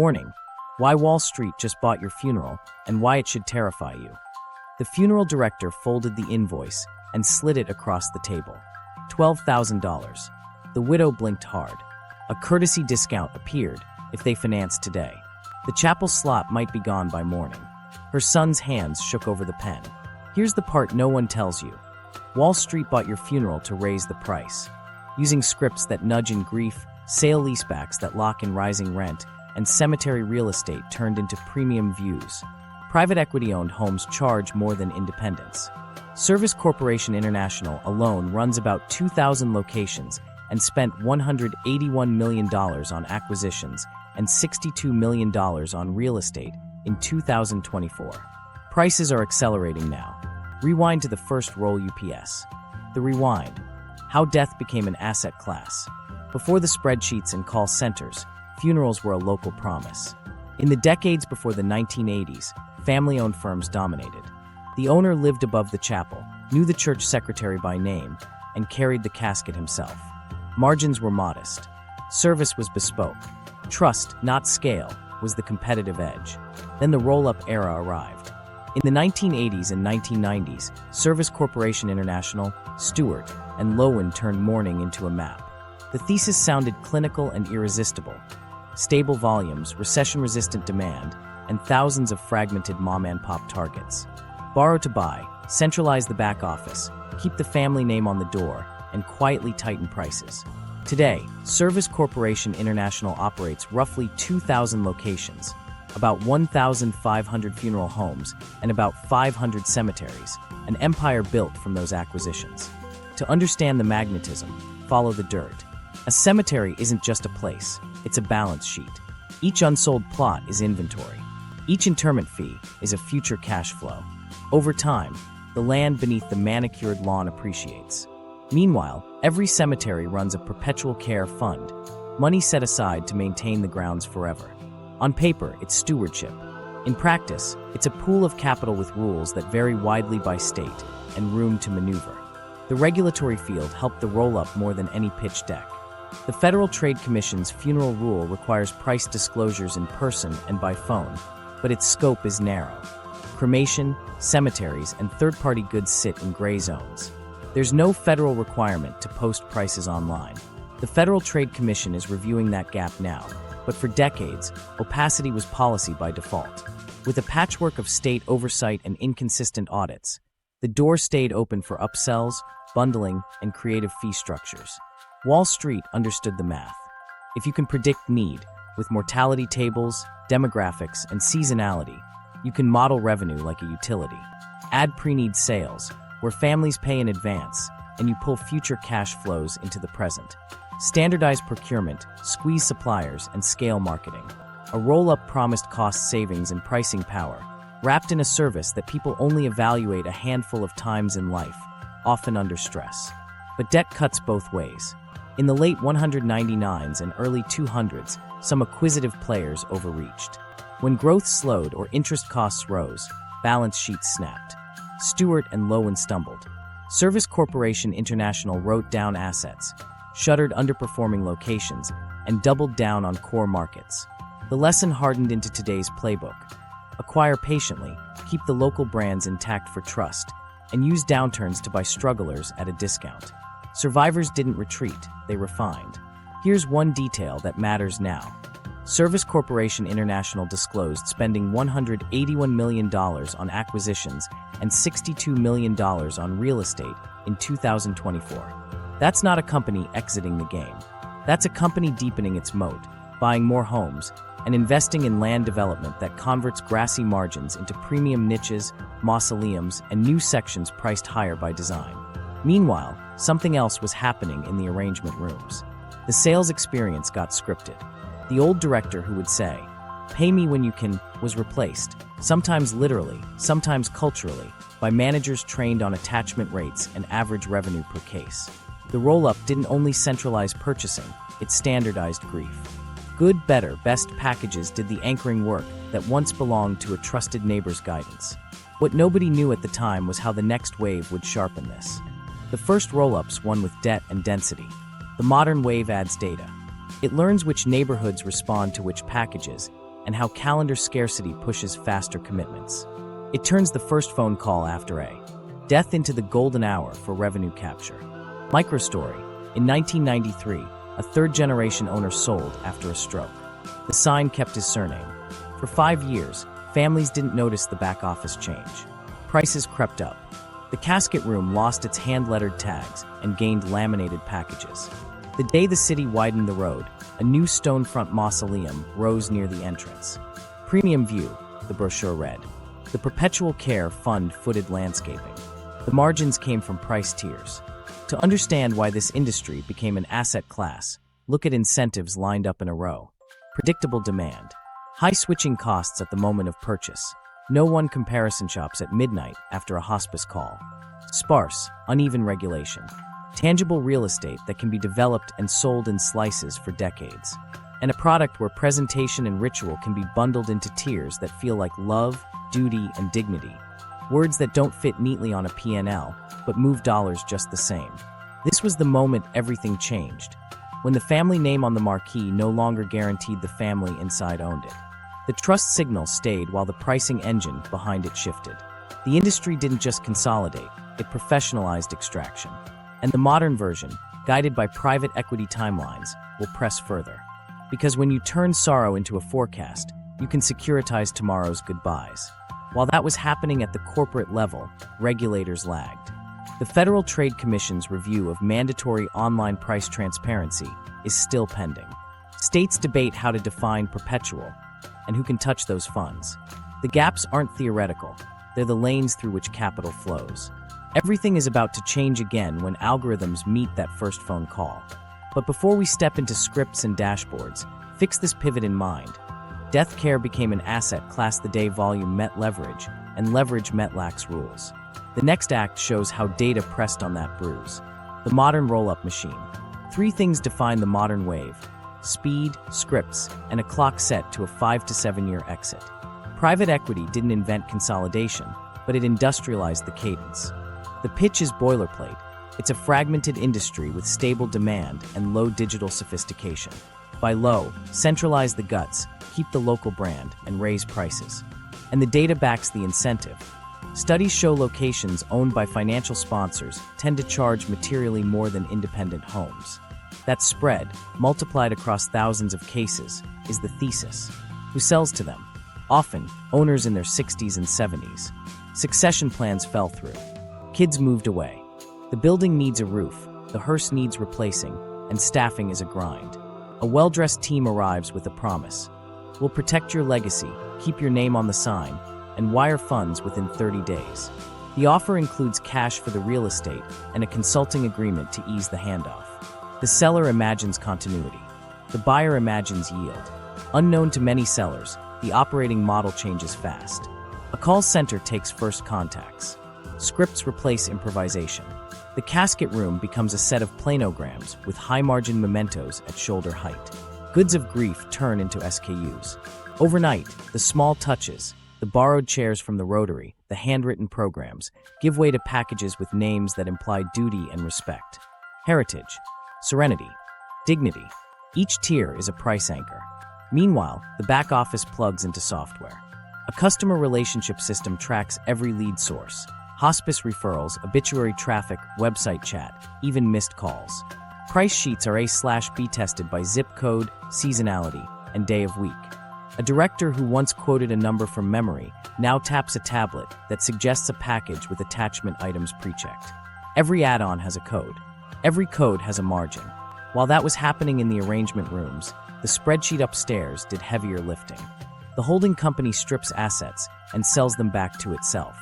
Warning: why Wall Street just bought your funeral and why it should terrify you. The funeral director folded the invoice and slid it across the table. $12,000. The widow blinked hard. A courtesy discount appeared if they financed today. The chapel slot might be gone by morning. Her son's hands shook over the pen. Here's the part no one tells you. Wall Street bought your funeral to raise the price. Using scripts that nudge in grief, sale-leasebacks that lock in rising rent, and cemetery real estate turned into premium views. Private equity-owned homes charge more than independents. Service Corporation International alone runs about 2,000 locations and spent $181 million on acquisitions and $62 million on real estate in 2024. Prices are accelerating now. Rewind to the first roll UPS. The rewind. How death became an asset class. Before the spreadsheets and call centers, funerals were a local promise. In the decades before the 1980s, family-owned firms dominated. The owner lived above the chapel, knew the church secretary by name, and carried the casket himself. Margins were modest. Service was bespoke. Trust, not scale, was the competitive edge. Then the roll-up era arrived. In the 1980s and 1990s, Service Corporation International, Stewart, and Lowen turned mourning into a map. The thesis sounded clinical and irresistible. Stable volumes, recession-resistant demand, and thousands of fragmented mom-and-pop targets. Borrow to buy, centralize the back office, keep the family name on the door, and quietly tighten prices. Today, Service Corporation International operates roughly 2,000 locations, about 1,500 funeral homes, and about 500 cemeteries, an empire built from those acquisitions. To understand the magnetism, follow the dirt. A cemetery isn't just a place, it's a balance sheet. Each unsold plot is inventory. Each interment fee is a future cash flow. Over time, the land beneath the manicured lawn appreciates. Meanwhile, every cemetery runs a perpetual care fund, money set aside to maintain the grounds forever. On paper, it's stewardship. In practice, it's a pool of capital with rules that vary widely by state and room to maneuver. The regulatory field helped the roll-up more than any pitch deck. The Federal Trade Commission's Funeral Rule requires price disclosures in person and by phone, but its scope is narrow. Cremation, cemeteries, and third-party goods sit in gray zones. There's no federal requirement to post prices online. The Federal Trade Commission is reviewing that gap now, but for decades, opacity was policy by default. With a patchwork of state oversight and inconsistent audits, the door stayed open for upsells, bundling, and creative fee structures. Wall Street understood the math. If you can predict need, with mortality tables, demographics, and seasonality, you can model revenue like a utility. Add pre-need sales, where families pay in advance, and you pull future cash flows into the present. Standardize procurement, squeeze suppliers, and scale marketing. A roll-up promised cost savings and pricing power, wrapped in a service that people only evaluate a handful of times in life, often under stress. But debt cuts both ways. In the late 199s and early 200s, some acquisitive players overreached. When growth slowed or interest costs rose, balance sheets snapped. Stewart and Lowen stumbled. Service Corporation International wrote down assets, shuttered underperforming locations, and doubled down on core markets. The lesson hardened into today's playbook. Acquire patiently, keep the local brands intact for trust, and use downturns to buy strugglers at a discount. Survivors didn't retreat, they refined. Here's one detail that matters now. Service Corporation International disclosed spending $181 million on acquisitions and $62 million on real estate in 2024. That's not a company exiting the game. That's a company deepening its moat, buying more homes, and investing in land development that converts grassy margins into premium niches, mausoleums, and new sections priced higher by design. Meanwhile, something else was happening in the arrangement rooms. The sales experience got scripted. The old director who would say, "Pay me when you can," was replaced, sometimes literally, sometimes culturally, by managers trained on attachment rates and average revenue per case. The roll-up didn't only centralize purchasing, it standardized grief. Good, better, best packages did the anchoring work that once belonged to a trusted neighbor's guidance. What nobody knew at the time was how the next wave would sharpen this. The first roll-ups won with debt and density. The modern wave adds data. It learns which neighborhoods respond to which packages, and how calendar scarcity pushes faster commitments. It turns the first phone call after a death into the golden hour for revenue capture. Microstory. In 1993, a third-generation owner sold after a stroke. The sign kept his surname. For 5 years, families didn't notice the back office change. Prices crept up. The casket room lost its hand-lettered tags and gained laminated packages. The day the city widened the road, a new stone-front mausoleum rose near the entrance. Premium view, the brochure read. The perpetual care fund-footed landscaping. The margins came from price tiers. To understand why this industry became an asset class, look at incentives lined up in a row. Predictable demand. High switching costs at the moment of purchase. No one comparison shops at midnight after a hospice call. Sparse, uneven regulation. Tangible real estate that can be developed and sold in slices for decades. And a product where presentation and ritual can be bundled into tiers that feel like love, duty, and dignity. Words that don't fit neatly on a P&L, but move dollars just the same. This was the moment everything changed. When the family name on the marquee no longer guaranteed the family inside owned it. The trust signal stayed while the pricing engine behind it shifted. The industry didn't just consolidate, it professionalized extraction. And the modern version, guided by private equity timelines, will press further. Because when you turn sorrow into a forecast, you can securitize tomorrow's goodbyes. While that was happening at the corporate level, regulators lagged. The Federal Trade Commission's review of mandatory online price transparency is still pending. States debate how to define perpetual and who can touch those funds. The gaps aren't theoretical, they're the lanes through which capital flows. Everything is about to change again when algorithms meet that first phone call. But before we step into scripts and dashboards, fix this pivot in mind. Death care became an asset class the day volume met leverage, and leverage met lax rules. The next act shows how data pressed on that bruise. The modern roll-up machine. 3 things define the modern wave: speed, scripts, and a clock set to a 5 to 7 year exit. Private equity didn't invent consolidation, but it industrialized the cadence. The pitch is boilerplate. It's a fragmented industry with stable demand and low digital sophistication. By low, centralize the guts, keep the local brand, and raise prices. And the data backs the incentive. Studies show locations owned by financial sponsors tend to charge materially more than independent homes. That spread, multiplied across thousands of cases, is the thesis. Who sells to them? Often, owners in their 60s and 70s. Succession plans fell through. Kids moved away. The building needs a roof, the hearse needs replacing, and staffing is a grind. A well-dressed team arrives with a promise. We'll protect your legacy, keep your name on the sign, and wire funds within 30 days. The offer includes cash for the real estate and a consulting agreement to ease the handoff. The seller imagines continuity. The buyer imagines yield. Unknown to many sellers, the operating model changes fast. A call center takes first contacts. Scripts replace improvisation. The casket room becomes a set of planograms with high-margin mementos at shoulder height. Goods of grief turn into SKUs. Overnight, the small touches, the borrowed chairs from the Rotary, the handwritten programs, give way to packages with names that imply duty and respect. Heritage, serenity, dignity. Each tier is a price anchor. Meanwhile, the back office plugs into software. A customer relationship system tracks every lead source. Hospice referrals, obituary traffic, website chat, even missed calls. Price sheets are A/B tested by zip code, seasonality, and day of week. A director who once quoted a number from memory now taps a tablet that suggests a package with attachment items pre-checked. Every add-on has a code. Every code has a margin. While that was happening in the arrangement rooms, the spreadsheet upstairs did heavier lifting. The holding company strips assets and sells them back to itself.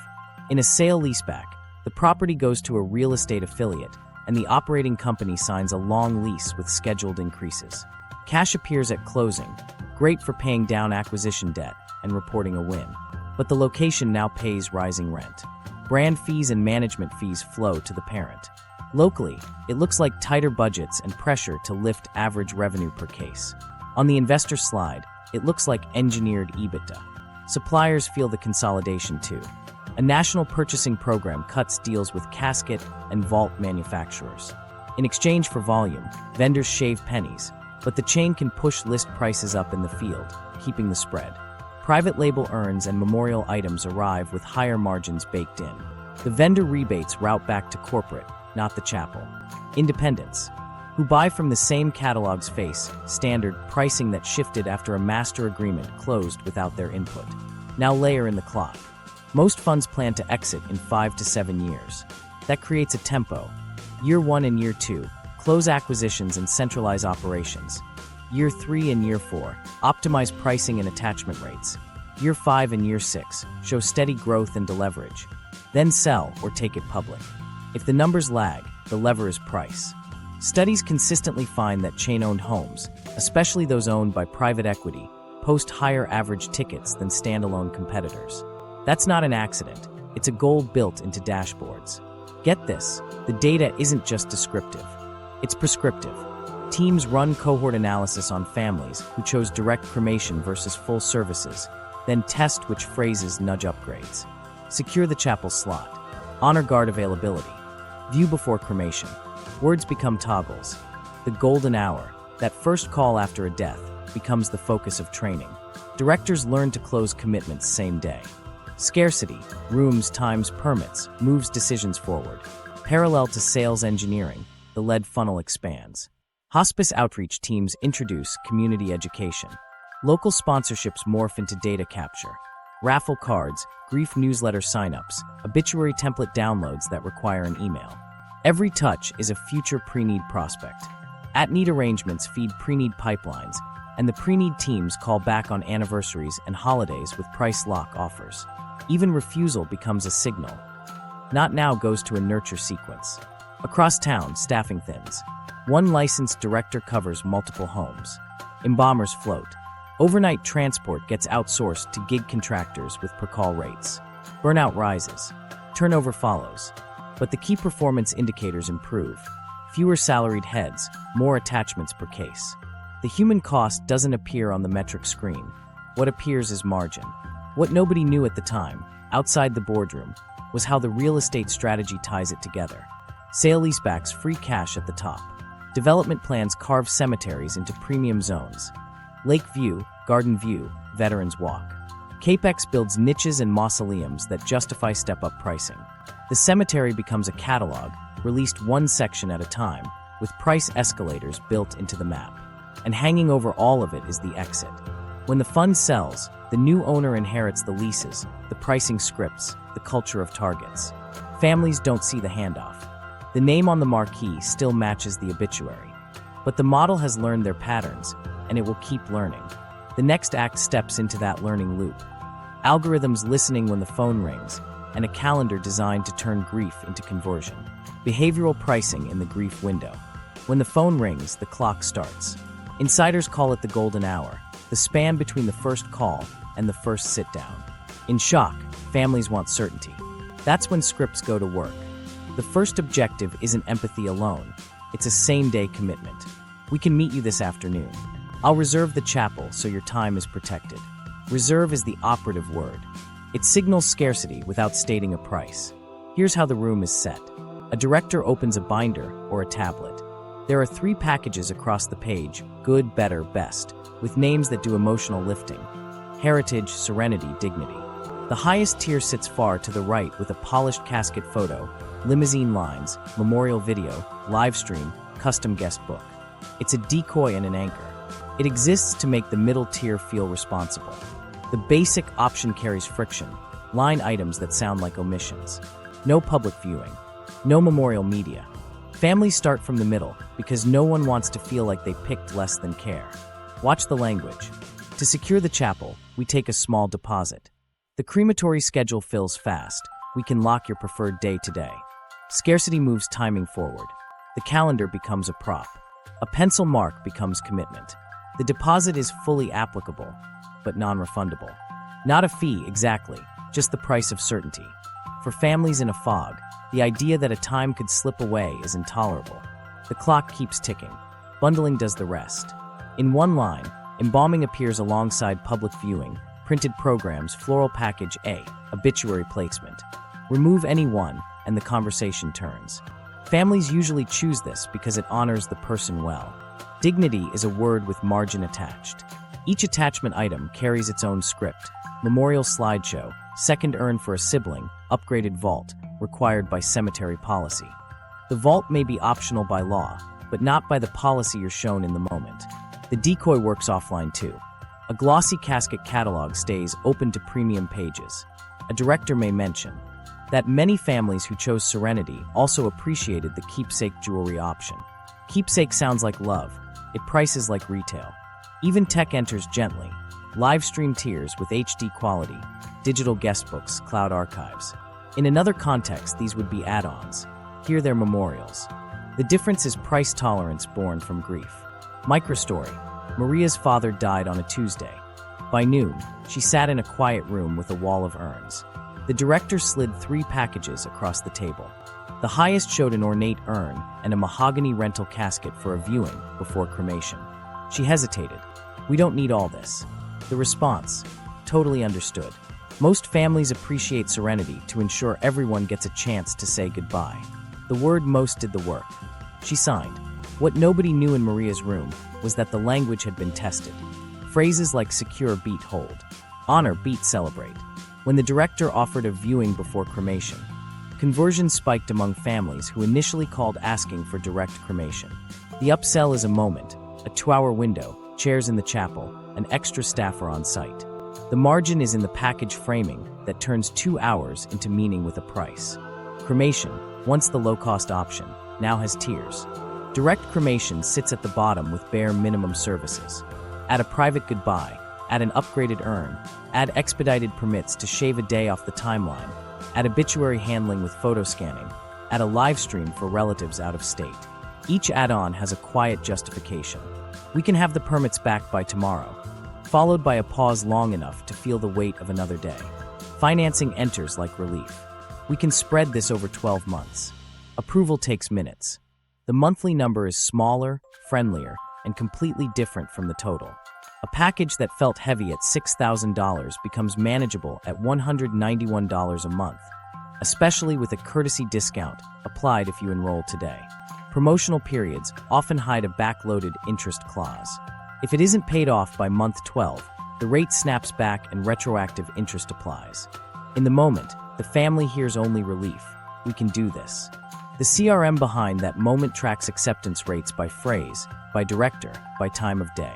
In a sale-leaseback, the property goes to a real estate affiliate, and the operating company signs a long lease with scheduled increases. Cash appears at closing, great for paying down acquisition debt and reporting a win. But the location now pays rising rent. Brand fees and management fees flow to the parent. Locally, it looks like tighter budgets and pressure to lift average revenue per case. On the investor slide, it looks like engineered EBITDA. Suppliers feel the consolidation too. A national purchasing program cuts deals with casket and vault manufacturers. In exchange for volume, vendors shave pennies, but the chain can push list prices up in the field. keeping the spread. Private label urns and memorial items arrive with higher margins baked in. The vendor rebates route back to corporate, not the chapel. Independents, who buy from the same catalog's face standard pricing that shifted after a master agreement closed without their input. Now layer in the clock. Most funds plan to exit in 5 to 7 years. That creates a tempo. Year 1 and Year 2, close acquisitions and centralize operations. Year 3 and Year 4, optimize pricing and attachment rates. Year 5 and Year 6, show steady growth and deleverage. Then sell or take it public. If the numbers lag, the lever is price. Studies consistently find that chain-owned homes, especially those owned by private equity, post higher average tickets than standalone competitors. That's not an accident. It's a goal built into dashboards. Get this, the data isn't just descriptive. It's prescriptive. Teams run cohort analysis on families who chose direct cremation versus full services, then test which phrases nudge upgrades. Secure the chapel slot. Honor guard availability. View before cremation. Words become toggles. The golden hour, that first call after a death, becomes the focus of training. Directors learn to close commitments same day. Scarcity, rooms times permits, moves decisions forward. Parallel to sales engineering, the lead funnel expands. Hospice outreach teams introduce community education. Local sponsorships morph into data capture. Raffle cards, grief newsletter signups, obituary template downloads that require an email. Every touch is a future pre-need prospect. At-need arrangements feed pre-need pipelines, and the pre-need teams call back on anniversaries and holidays with price lock offers. Even refusal becomes a signal. Not now goes to a nurture sequence. Across town, staffing thins. One licensed director covers multiple homes. Embalmers float. Overnight transport gets outsourced to gig contractors with per-call rates. Burnout rises. Turnover follows. But the key performance indicators improve. Fewer salaried heads, more attachments per case. The human cost doesn't appear on the metric screen. What appears is margin. What nobody knew at the time, outside the boardroom, was how the real estate strategy ties it together. Sale-leasebacks free cash at the top. Development plans carve cemeteries into premium zones. Lake View, Garden View, Veterans Walk. Capex builds niches and mausoleums that justify step-up pricing. The cemetery becomes a catalog, released one section at a time, with price escalators built into the map. And hanging over all of it is the exit. When the fund sells, the new owner inherits the leases, the pricing scripts, the culture of targets. Families don't see the handoff. The name on the marquee still matches the obituary. But the model has learned their patterns, and it will keep learning. The next act steps into that learning loop. Algorithms listening when the phone rings, and a calendar designed to turn grief into conversion. Behavioral pricing in the grief window. When the phone rings, the clock starts. Insiders call it the golden hour, the span between the first call and the first sit-down. In shock, families want certainty. That's when scripts go to work. The first objective isn't empathy alone. It's a same-day commitment. We can meet you this afternoon. I'll reserve the chapel so your time is protected. Reserve is the operative word. It signals scarcity without stating a price. Here's how the room is set. A director opens a binder or a tablet. There are 3 packages across the page: good, better, best, with names that do emotional lifting. Heritage, serenity, dignity. The highest tier sits far to the right with a polished casket photo, limousine lines, memorial video, live stream, custom guest book. It's a decoy and an anchor. It exists to make the middle tier feel responsible. The basic option carries friction, line items that sound like omissions. No public viewing. No memorial media. Families start from the middle because no one wants to feel like they picked less than care. Watch the language. To secure the chapel, we take a small deposit. The crematory schedule fills fast. We can lock your preferred day today. Scarcity moves timing forward. The calendar becomes a prop. A pencil mark becomes commitment. The deposit is fully applicable, but non-refundable. Not a fee, exactly, just the price of certainty. For families in a fog, the idea that a time could slip away is intolerable. The clock keeps ticking. Bundling does the rest. In one line, embalming appears alongside public viewing, printed programs, floral package A, obituary placement. Remove any one, and the conversation turns. Families usually choose this because it honors the person well. Dignity is a word with margin attached. Each attachment item carries its own script: memorial slideshow, second urn for a sibling, upgraded vault, required by cemetery policy. The vault may be optional by law, but not by the policy you're shown in the moment. The decoy works offline too. A glossy casket catalog stays open to premium pages. A director may mention that many families who chose Serenity also appreciated the keepsake jewelry option. Keepsake sounds like love. It prices like retail. Even tech enters gently. Live stream tiers with HD quality, digital guestbooks, cloud archives. In another context, these would be add-ons. Here they're memorials. The difference is price tolerance born from grief. Microstory. Maria's father died on a Tuesday. By noon, she sat in a quiet room with a wall of urns. The director slid 3 packages across the table. The highest showed an ornate urn and a mahogany rental casket for a viewing before cremation. She hesitated. "We don't need all this." The response: totally understood. Most families appreciate Serenity to ensure everyone gets a chance to say goodbye. The word most did the work. She signed. What nobody knew in Maria's room was that the language had been tested. Phrases like secure beat hold, honor beat celebrate. When the director offered a viewing before cremation, conversion spiked among families who initially called asking for direct cremation. The upsell is a moment, a 2-hour window, chairs in the chapel, an extra staffer on site. The margin is in the package framing that turns 2 hours into meaning with a price. Cremation, once the low-cost option, now has tiers. Direct cremation sits at the bottom with bare minimum services. Add a private goodbye, add an upgraded urn, add expedited permits to shave a day off the timeline, add obituary handling with photo scanning, add a live stream for relatives out of state. Each add-on has a quiet justification. We can have the permits back by tomorrow, followed by a pause long enough to feel the weight of another day. Financing enters like relief. We can spread this over 12 months. Approval takes minutes. The monthly number is smaller, friendlier, and completely different from the total. A package that felt heavy at $6,000 becomes manageable at $191 a month, especially with a courtesy discount applied if you enroll today. Promotional periods often hide a backloaded interest clause. If it isn't paid off by month 12, the rate snaps back and retroactive interest applies. In the moment, the family hears only relief. We can do this. The CRM behind that moment tracks acceptance rates by phrase, by director, by time of day.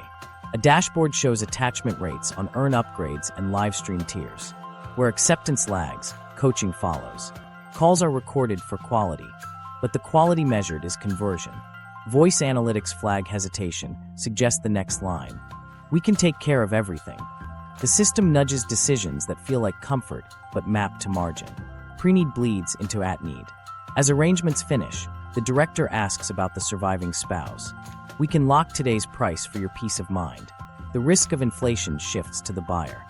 A dashboard shows attachment rates on earn upgrades and live stream tiers. Where acceptance lags, coaching follows. Calls are recorded for quality, but the quality measured is conversion. Voice analytics flag hesitation, suggest the next line. We can take care of everything. The system nudges decisions that feel like comfort but map to margin. Pre-need bleeds into at-need. As arrangements finish, the director asks about the surviving spouse. We can lock today's price for your peace of mind. The risk of inflation shifts to the buyer.